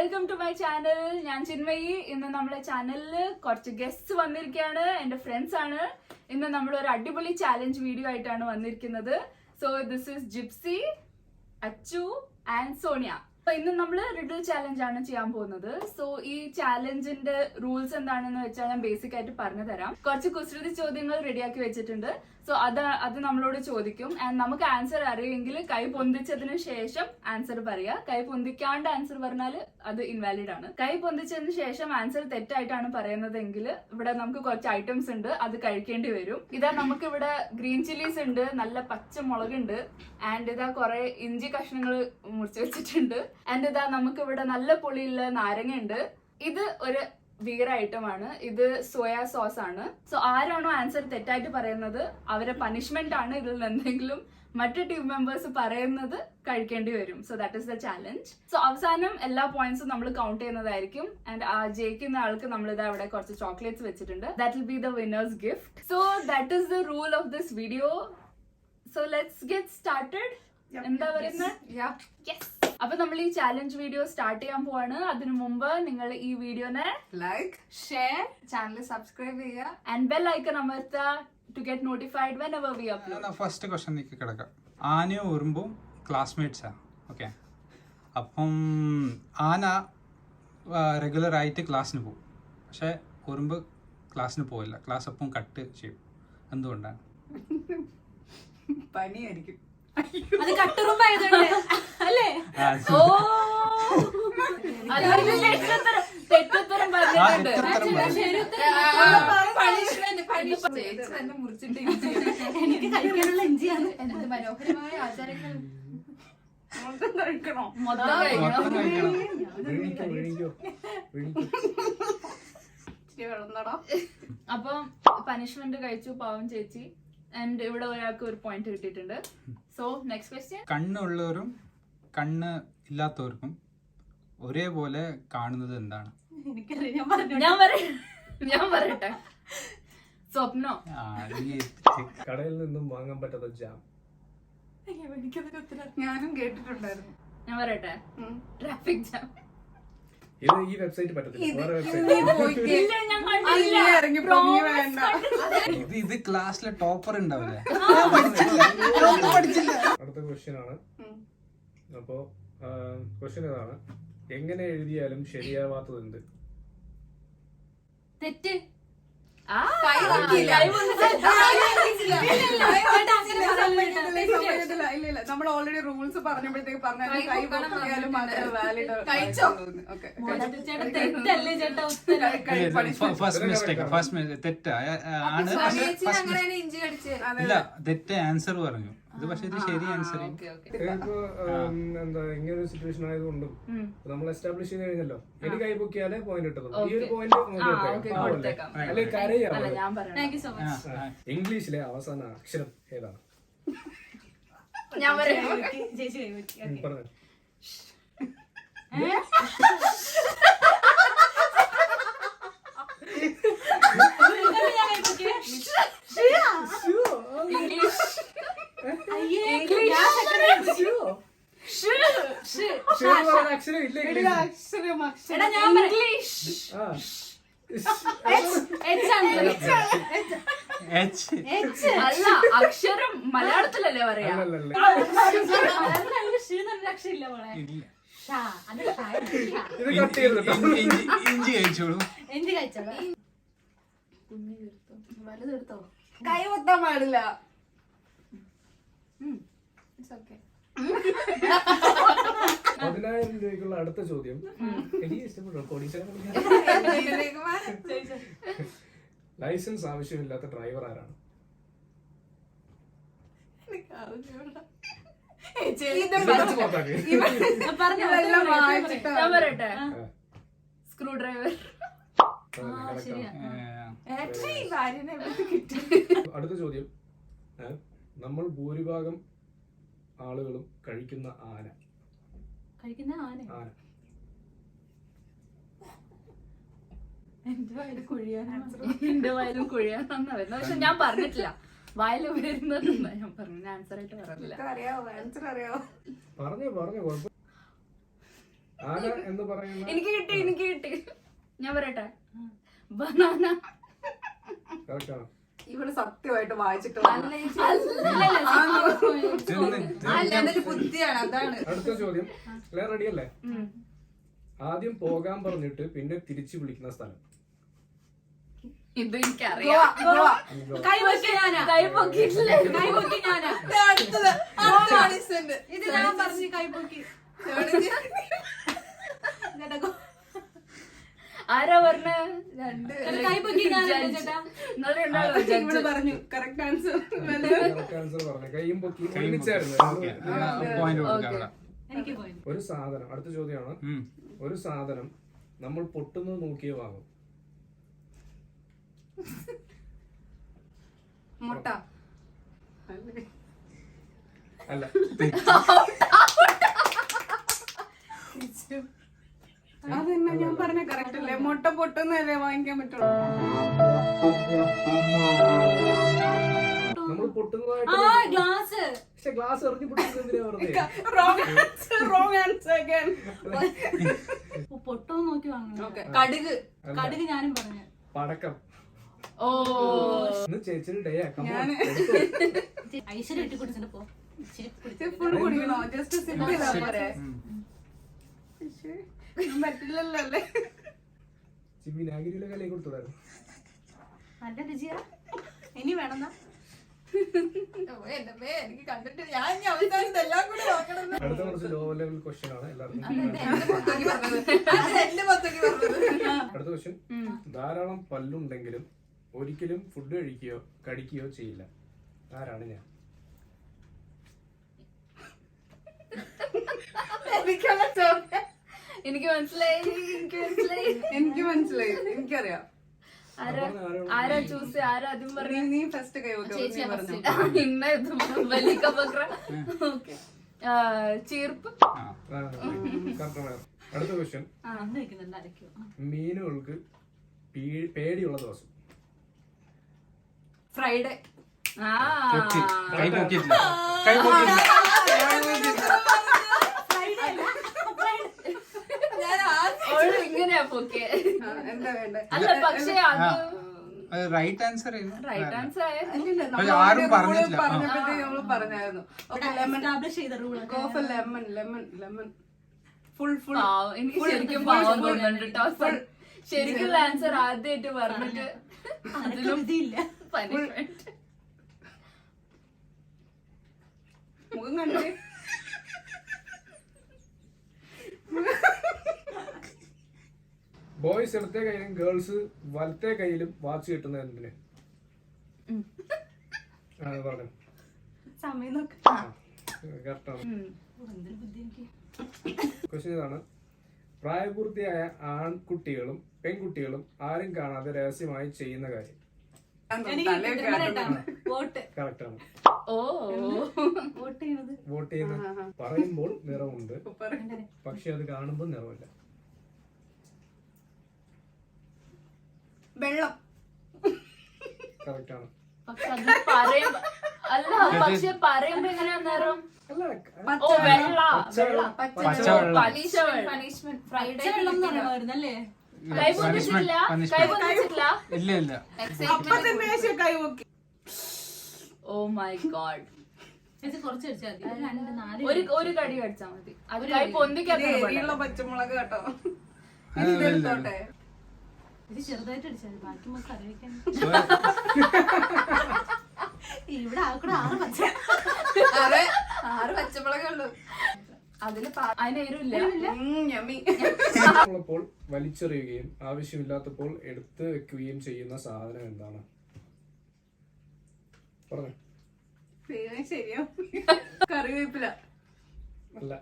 Welcome to my channel. ഞാൻ ചിന്മയി. ഇന്ന് നമ്മുടെ ചാനലില് കുറച്ച് ഗെസ്റ്റ്സ് വന്നിരിക്കുകയാണ്, എന്റെ ഫ്രണ്ട്സ് ആണ്. ഇന്ന് നമ്മൾ ഒരു അടിപൊളി ചാലഞ്ച് വീഡിയോ ആയിട്ടാണ് വന്നിരിക്കുന്നത്. So this is gypsy, Achu and Sonia. ഇന്ന് നമ്മൾ റിഡിൽ ചാലഞ്ച് ആണ് ചെയ്യാൻ പോകുന്നത്. സോ ഈ ചാലഞ്ചിന്റെ റൂൾസ് എന്താണെന്ന് വെച്ചാൽ ഞാൻ ബേസിക് ആയിട്ട് പറഞ്ഞു തരാം. കുറച്ച് കുസൃതി ചോദ്യങ്ങൾ റെഡിയാക്കി വെച്ചിട്ടുണ്ട്. സോ അത് നമ്മളോട് ചോദിക്കും. ആൻഡ് നമുക്ക് ആൻസർ അറിയുമെങ്കിൽ കൈ പൊന്തിച്ചതിന് ശേഷം ആൻസർ പറയാ. കൈ പൊന്തിക്കാണ്ട് ആൻസർ പറഞ്ഞാൽ അത് ഇൻവാലിഡ് ആണ്. കൈ പൊന്തിച്ചതിന് ശേഷം ആൻസർ തെറ്റായിട്ടാണ് പറയുന്നതെങ്കിൽ ഇവിടെ നമുക്ക് കുറച്ച് ഐറ്റംസ് ഉണ്ട്, അത് കഴിക്കേണ്ടി വരും. ഇതാ നമുക്ക് ഇവിടെ ഗ്രീൻ ചില്ലീസ് ഉണ്ട്, നല്ല പച്ചമുളകുണ്ട്, ആൻഡ് ഇതാ കുറെ ഇഞ്ചി കഷ്ണങ്ങൾ മുറിച്ച് വെച്ചിട്ടുണ്ട്. ആൻഡ് ഇതാ നമുക്ക് ഇവിടെ നല്ല പുളിയുള്ള നാരങ്ങ ഉണ്ട്. ഇത് ഒരു വീർ ഐറ്റം ആണ്. ഇത് സോയാ സോസ് ആണ്. സോ ആരാണോ ആൻസർ തെറ്റായിട്ട് പറയുന്നത് അവരെ പനിഷ്മെന്റ് ആണ്. ഇതിൽ എന്തെങ്കിലും മറ്റു ടീം മെമ്പേഴ്സ് പറയുന്നത് കഴിക്കേണ്ടി വരും. So that is the challenge. So അവസാനം എല്ലാ പോയിന്റ്സും നമ്മൾ കൗണ്ട് ചെയ്യുന്നതായിരിക്കും. ആൻഡ് ജയിക്കുന്ന ആൾക്ക് നമ്മൾ ഇതാ ഇവിടെ കുറച്ച് ചോക്ലേറ്റ്സ് വെച്ചിട്ടുണ്ട്. That will be the winners gift. So that is the rule of this video. So let's get started. എന്താ പറയുന്നത്? അപ്പൊ നമ്മൾ ഈ ചാലഞ്ച് വീഡിയോ സ്റ്റാർട്ട് ചെയ്യാൻ പോവാണ്. അതിനു മുമ്പ് നിങ്ങൾ ഈ വീഡിയോനെ ലൈക്ക്, ഷെയർ, ചാനൽ സബ്സ്ക്രൈബ് ചെയ്യുക ആൻഡ് ബെൽ ഐക്കൺ അമർത്തുക to get notified whenever we upload. First question നിൽക്കി കിടക്കാം. ആനയും ഉറുമ്പും ക്ലാസ്മേറ്റ്സാ. ഓക്കെ, അപ്പം ആന റെഗുലറായിട്ട് ക്ലാസ്സിന് പോകും, പക്ഷെ ഉറുമ്പ് ക്ലാസ്സിന് പോവില്ല. ക്ലാസ് അപ്പം കട്ട് ചെയ്യും. എന്തുകൊണ്ടാണ്? പനിയായിരിക്കും. അത് കട്ടുറുമ്പായതുകൊണ്ട് അല്ലേ? ഓ, തെറ്റുത്തരം പറഞ്ഞിട്ടുണ്ട്. എനിക്ക് കഴിക്കാനുള്ള ഇഞ്ചിയാണ്. എന്ത് മനോഹരമായ ആചാരങ്ങൾ. കഴിക്കണോ? മൊത്തം കഴിക്കണം. അപ്പം പനിഷ്മെന്റ് കഴിച്ചു പാവം ചേച്ചി. ആൻഡ് ഇവിടെ ഒരാൾക്ക് ഒരു പോയിന്റ് കിട്ടിയിട്ടുണ്ട്. So next question. കണ്ണുള്ളവരും കണ്ണ് ഇല്ലാത്തവർക്കും ഒരേപോലെ കാണുന്നത് എന്താണ്? ഞാൻ പറയട്ടെ. സ്വപ്നോ? കടയിൽ നിന്നും വാങ്ങാൻ പറ്റാത്ത ജാം. ഞാനും കേട്ടിട്ടുണ്ടായിരുന്നു. ഞാൻ പറയട്ടെ, ട്രാഫിക് ജാം. ഇത് ഈ വെബ്സൈറ്റ് പറ്റത്തില്ല, വേറെ വെബ്സൈറ്റ്. ഇത് ക്ലാസ്സിലെ ടോപ്പർ ഉണ്ടാവില്ലേ? അടുത്ത ക്വസ്റ്റ്യൻ ആണ്. അപ്പോ ക്വസ്റ്റ്യൻ ഇതാണ്: എങ്ങനെ എഴുതിയാലും ശരിയാവാത്തത് എന്ത്? തെറ്റ്. നമ്മൾ ഓൾറെഡി റൂൾസ് പറഞ്ഞപ്പോഴത്തേക്ക് ഇല്ല, തെറ്റ് ആൻസർ പറഞ്ഞു. ഇത് പക്ഷെ ഇത് ശരി ആൻസർ. ഇപ്പൊ എന്താ ഇങ്ങനെ ഒരു സിറ്റുവേഷൻ ആയതുകൊണ്ടും നമ്മൾ എസ്റ്റാബ്ലിഷ് ചെയ്ത് കഴിഞ്ഞല്ലോ. എനിക്ക് കൈ പൊക്കിയാലേ പോയിന്റ് കിട്ടുള്ളൂ. ഈ ഒരു പോയിന്റ് അല്ലെങ്കിൽ കരയാ. ഇംഗ്ലീഷിലെ അവസാന അക്ഷരം ഏതാണ്? ഞാൻ പറഞ്ഞു. അക്ഷരം ഇല്ല. അല്ല, അക്ഷരം മലയാളത്തിലല്ലേ പറയാ? ഇഞ്ചി കഴിച്ചോളൂ. വലുതെടുത്തോ? കൈ പൊത്താൻ പാടില്ല. 10,000 രൂപയ്ക്കുള്ള അടുത്ത ചോദ്യം. എനിക്ക് ഇഷ്ടപ്പെട്ടു. ലൈസൻസ് ആവശ്യമില്ലാത്ത ഡ്രൈവർ ആരാണ്? ഞാൻ പറയട്ടെ, സ്ക്രൂ ഡ്രൈവർ. അടുത്ത ചോദ്യം: നമ്മൾ ഭൂരിഭാഗം ആളുകളും കഴിക്കുന്ന ആന. എന്റെ വയലും കുഴിയാണെന്നാ വരുന്നത്. പക്ഷെ ഞാൻ പറഞ്ഞിട്ടില്ല വായിൽ വരുന്നതെന്നാ ഞാൻ പറഞ്ഞു. ആൻസർ ആയിട്ട് പറഞ്ഞില്ല. പറഞ്ഞു ആന എന്ന് പറയുന്ന എനിക്ക് കിട്ടി ഞാൻ പറയട്ടെ ബനാന. correct ആണ്. ഇവള് സത്യമായിട്ട് വായിച്ചിട്ട് ബുദ്ധിയാണ് അതാണ്. അടുത്ത ചോദ്യം റെഡി അല്ലേ? ആദ്യം പോകാൻ പറഞ്ഞിട്ട് പിന്നെ തിരിച്ചു വിളിക്കുന്ന സ്ഥലം. ഇത് എനിക്കറിയാം. ഇത് ഞാൻ പറഞ്ഞു കൈപ്പൊക്കി. ആരാ പറഞ്ഞ പറഞ്ഞു കറക്റ്റ് ആൻസർ. പറഞ്ഞു കൈയും പൊക്കി ഒരുമിച്ചായിരുന്നു. ഒരു സാധനം, അടുത്ത ചോദ്യമാണ്. ഒരു സാധനം നമ്മൾ പൊട്ടുന്നത് നോക്കിയേ വാങ്ങും. മുട്ട. അല്ല, അതെന്നാ ഞാൻ പറഞ്ഞ കറക്റ്റ് അല്ലേ? മുട്ട പൊട്ടുന്നല്ലേ വാങ്ങിക്കാൻ പറ്റുള്ളൂ. നമ്മൾ പൊട്ടുന്നതായിട്ട് ഗ്ലാസ്. പക്ഷെ ഗ്ലാസ് എറിഞ്ഞ് പൊട്ടുന്നത് എന്തിനാ വെറുതെ? പൊട്ടോ നോക്കി വാങ്ങണം. കടുക്. കടുക് ഞാനും പറഞ്ഞു. പടക്കം. ഓ ഇന്ന് ചേച്ചിയുടെ ഡേ ആ. ഐശ്വര്യ ഇട്ട് കുടിച്ചിട്ട് പോ. ഫുൾ കുടിക്കണോ? ജസ്റ്റ് സിപ്പ് ചെയ്താ പോരെ? പറ്റില്ലല്ലോ അല്ലേ? വിനാഗിരിയിലെ കലയിൽ കൊടുത്തുടായിരുന്നു. നല്ല രുചിയാ. ഇനി വേണമെന്നാ? എനിക്ക് കണ്ടിട്ട് ഞാൻ അവസാനത്തെല്ലാം കൂടി നോക്കണം. അടുത്ത കുറച്ച് ലോ ലെവൽ ക്വസ്റ്റ്യൻ ആണ് എല്ലാവർക്കും. അടുത്ത ക്വസ്റ്റ്യൻ. ധാരാളം പല്ലുണ്ടെങ്കിലും ഒരിക്കലും ഫുഡ് കടിക്കുകയോ ചെയ്യില്ല. ആരാണ് ഞാൻ? എനിക്ക് മനസ്സിലായി. എനിക്കറിയാം. ആരാ ചൂസ്? ആരാ ആദ്യം പറഞ്ഞു? നീ ഫസ്റ്റ് കൈ ചീർപ്പ്. അടുത്ത ക്വസ്റ്റ്യൻ. മീനുകൾക്ക് പേടിയുള്ള ദിവസം. ഫ്രൈഡേ. ഇങ്ങനെയാ പൊക്കെ. എന്താ വേണ്ടേ? അല്ല പക്ഷേ അത് റൈറ്റ് ആൻസർ റൈറ്റ് ആൻസർ ആരും പറഞ്ഞിട്ടില്ല. നമ്മള് പറഞ്ഞായിരുന്നു. Lemon full full. എനിക്ക് ശരിക്കും പാവം തോന്നുന്നുണ്ട് കേട്ടോ. ശരിക്കും ആൻസർ ആദ്യമായിട്ട് പറഞ്ഞിട്ട് അതിലും പനിഷ്മെന്റ്. മുഖം കണ്ടേ? ബോയ്സ് ഇടത്തെ കയ്യിലും ഗേൾസ് വലത്തെ കയ്യിലും വാച്ച് കിട്ടുന്നത് എന്തിന്? പറഞ്ഞു. ക്വസ്റ്റ്യൻ ഇതാണ്. പ്രായപൂർത്തിയായ ആൺകുട്ടികളും പെൺകുട്ടികളും ആരും കാണാതെ രഹസ്യമായി ചെയ്യുന്ന കാര്യം. കറക്റ്റ് ആണ്. വോട്ട് ചെയ്യുന്ന പറയുമ്പോൾ നിറമുണ്ട്, പക്ഷെ അത് കാണുമ്പോൾ നിറമില്ല. വെള്ളം. കറക്റ്റ് ആണ്. പക്ഷെ പറയുമ്പോ എങ്ങനെയാ നിറം? അല്ല, ഇല്ല ഇല്ല. Oh my god. ഒരു കടി കടിച്ചാ മതി. അത് കൈ പൊന്തിക്കാത്ത പച്ചമുളക് കേട്ടോ. ഇത് ചെറുതായിട്ട് അടിച്ചാൽ ബാക്കി നമുക്ക് അറിയിക്കാൻ. ഇവിടെ ആറ് പച്ചമുളകുള്ളൂ. അതില് ഉള്ളപ്പോൾ വലിച്ചെറിയുകയും ആവശ്യമില്ലാത്തപ്പോൾ എടുത്തു വെക്കുകയും ചെയ്യുന്ന സാധനം എന്താണ്? പറഞ്ഞു. ശരിയോ? കറിവേപ്പില. അല്ല,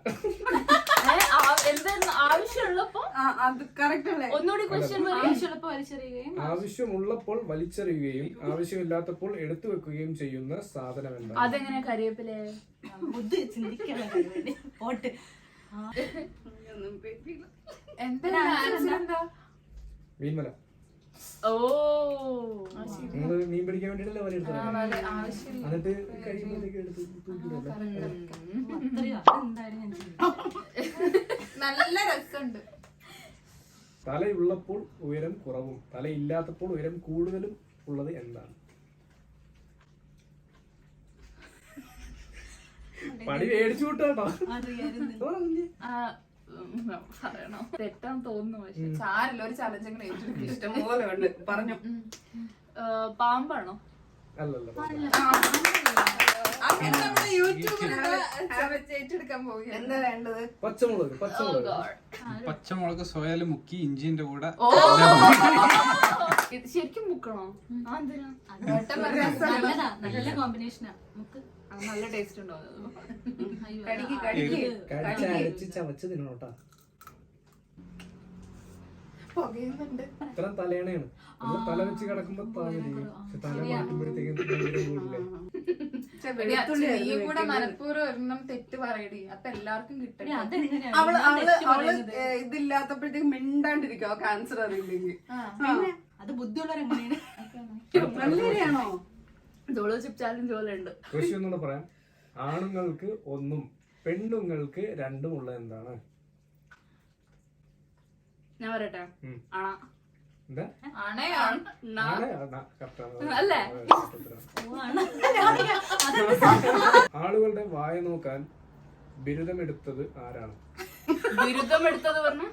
ആവശ്യമുള്ളപ്പോ അത് കറക്റ്റ് അല്ലേ? ഒന്നുകൂടി ക്വസ്റ്റ്യൻ. ആവശ്യമുള്ളപ്പോ വലിച്ചെറിയുകയും ആവശ്യമുള്ളപ്പോൾ വലിച്ചെറിയുകയും ആവശ്യമില്ലാത്തപ്പോൾ എടുത്തു വെക്കുകയും ചെയ്യുന്ന സാധനം എന്താണ്? അതെങ്ങനെ കറിവേപ്പിലേ? മീൻമല. ഓ, നിങ്ങള് മീൻ പിടിക്കാൻ വേണ്ടിട്ടല്ലേ വല എടുത്തത്? എന്നിട്ട് കഴിയുമ്പോഴത്തേക്ക് എടുത്ത് തൂക്കിയിടല്ലേ? നല്ല രസമുണ്ട്. തലയുള്ളപ്പോൾ ഉയരം കുറവും തലയില്ലാത്തപ്പോൾ ഉയരം കൂടുതലും ഉള്ളത് എന്താണ്? പണി മേടിച്ചു വിട്ടോ. പറയണോ? തെറ്റാന്ന് തോന്നുന്നു. പക്ഷെ സാരില്ല, ഒരു ചലഞ്ച് ഇങ്ങനെ ഏറ്റെടുക്കും. ഇഷ്ടംപോലെ ഉണ്ട്. പറഞ്ഞു. പാമ്പാണോ? അല്ലല്ല ഏറ്റെടുക്കാൻ പോകുക. എന്താ വേണ്ടത്? പച്ചമുളക്. പച്ചമുളക് സോയാല് മുക്കി ഇഞ്ചിന്റെ കൂടെ ഇത് ശരിക്കും മുക്കണോ? നല്ല കോമ്പിനേഷനാ. നല്ല ടേസ്റ്റ് ഉണ്ടോ? കടിച്ച് ചവച്ച് തിന്നോട്ടാ. ഇത്ര തലയണയാണ്. നമ്മള് തല വെച്ച് കിടക്കുമ്പോ പക്ഷെ തല മാറ്റുമ്പോഴത്തേക്കും നീ കൂടെ മനഃപൂർവ്വം ഒരെണ്ണം തെറ്റ് പറയടി. അപ്പൊ എല്ലാവർക്കും കിട്ടും. അവള് ഇതില്ലാത്തപ്പോഴത്തേക്ക് മിണ്ടാണ്ടിരിക്കോ ക്യാൻസർ അറിയില്ലെങ്കിൽ. അത് ബുദ്ധിയുള്ളവരെങ്ങനെയാണ്? നല്ലതാണോ? ജോളോ ചിപ്പ് ചാലഞ്ച് പോലെ ഉണ്ട്. ക്വസ്റ്റ്യൻ ഒന്നുകൂടെ പറയാം. ആണുങ്ങൾക്ക് 1 പെണ്ണുങ്ങൾക്ക് 2 ഉള്ള എന്താണ്? ഞാൻ പറയട്ടെ. എന്താ? അല്ലേ? ആളുകളുടെ വായ നോക്കാൻ ബിരുദമെടുത്തത് ആരാണ്? ബിരുദമെടുത്തത് പറഞ്ഞു.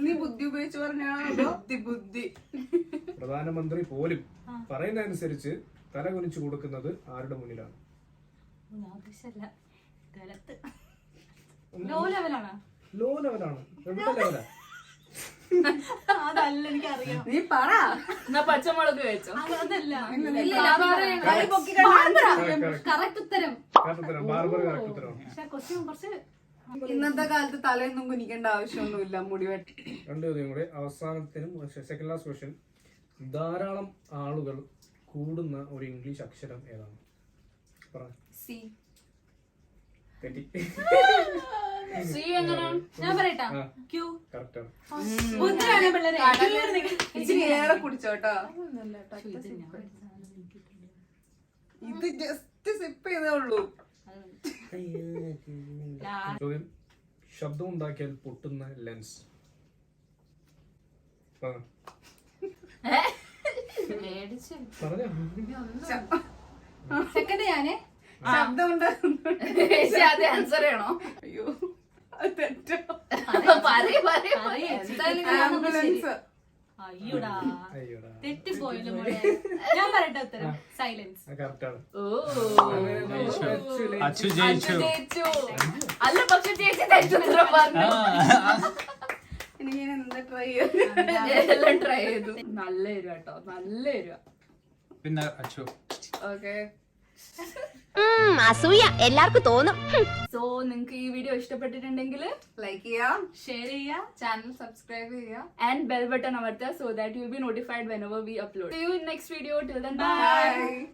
നീ ബുദ്ധി ഉപയോഗിച്ച് പറഞ്ഞാണോ? ബുദ്ധി. പ്രധാനമന്ത്രി പോലും പറയുന്നതനുസരിച്ച് തല കുനിച്ചു കൊടുക്കുന്നത് ആരുടെ മുന്നിലാണ്? ലോ ലെവലാണ്. ലോ ലെവലാണ്. എവിടെ ലെവലാ? അതല്ല, എനിക്കറിയാം. നീ പറ. എന്നാ പച്ചമുളക് കഴിച്ചോ? അതല്ല. കറക്റ്റ് ഉത്തരം. ബാർബർ കറക്റ്റ് ഉത്തരം. പക്ഷെ ക്വസ്റ്റ്യൻ കുറച്ച് ഇന്നത്തെ കാലത്ത് തലയൊന്നും കുനിക്കേണ്ട ആവശ്യമൊന്നുമില്ല. മുടിവെട്ടി. 2 ചോദ്യം കൂടെ. അവസാനത്തിനും സെക്കൻഡ് ലാസ്റ്റ് ക്വസ്റ്റ്യൻ. ധാരാളം ആളുകൾ കൂടുന്ന ഒരു ഇംഗ്ലീഷ് അക്ഷരം ഏതാണ്? പറ. സി. തെറ്റി. സി എങ്ങനെയാണ്? ഞാൻ പറയട്ടാ. ക്യൂ. കറക്റ്റ് ആണ്. ബുദ്ധിയാണ് പിള്ളേരെ. ഇച്ചിരി ഏറെ കുടിച്ചോട്ടോ. ഇത് ജസ്റ്റ് സിപ്പ് ചെയ്തേ ഉള്ളൂ. ചോദ്യം. ശബ്ദം ഉണ്ടാക്കിയാൽ പൊട്ടുന്ന ലെൻസ്. പറഞ്ഞോ. സെക്കൻഡ് ഞാനേ. ശബ്ദം ഉണ്ടാകുന്നു. അത് ആൻസർ ചെയ്യണോ? അയ്യോ, അത് തെറ്റോ? ആംബുലൻസ്. അയ്യോടാ, അയ്യോടാ. തെറ്റിപ്പോയല്ലോ മോളെ. ഞാൻ പറയട്ടെ ഉത്തരം. സൈലൻസ്. കറക്റ്റ് ആണ്. അച്ചു ജയിച്ചു. അല്ല, പക്ഷെ ചേച്ചി തെറ്റുത്തരം പറഞ്ഞു. എനിക്ക് എന്താ ട്രൈ എല്ലാം ട്രൈ ചെയ്തു. നല്ല എരിവ കേട്ടോ, നല്ല എരിവ. പിന്നെ അച്ചു. ഓക്കെ. അസൂയ എല്ലാവർക്കും തോന്നും. സോ നിങ്ങൾക്ക് ഈ വീഡിയോ ഇഷ്ടപ്പെട്ടിട്ടുണ്ടെങ്കിൽ ലൈക്ക് ചെയ്യാം, ഷെയർ ചെയ്യാ, ചാനൽ സബ്സ്ക്രൈബ് ചെയ്യാം, and bell button amartya so that you will be notified whenever we upload. See you in next video. Till then, bye. By.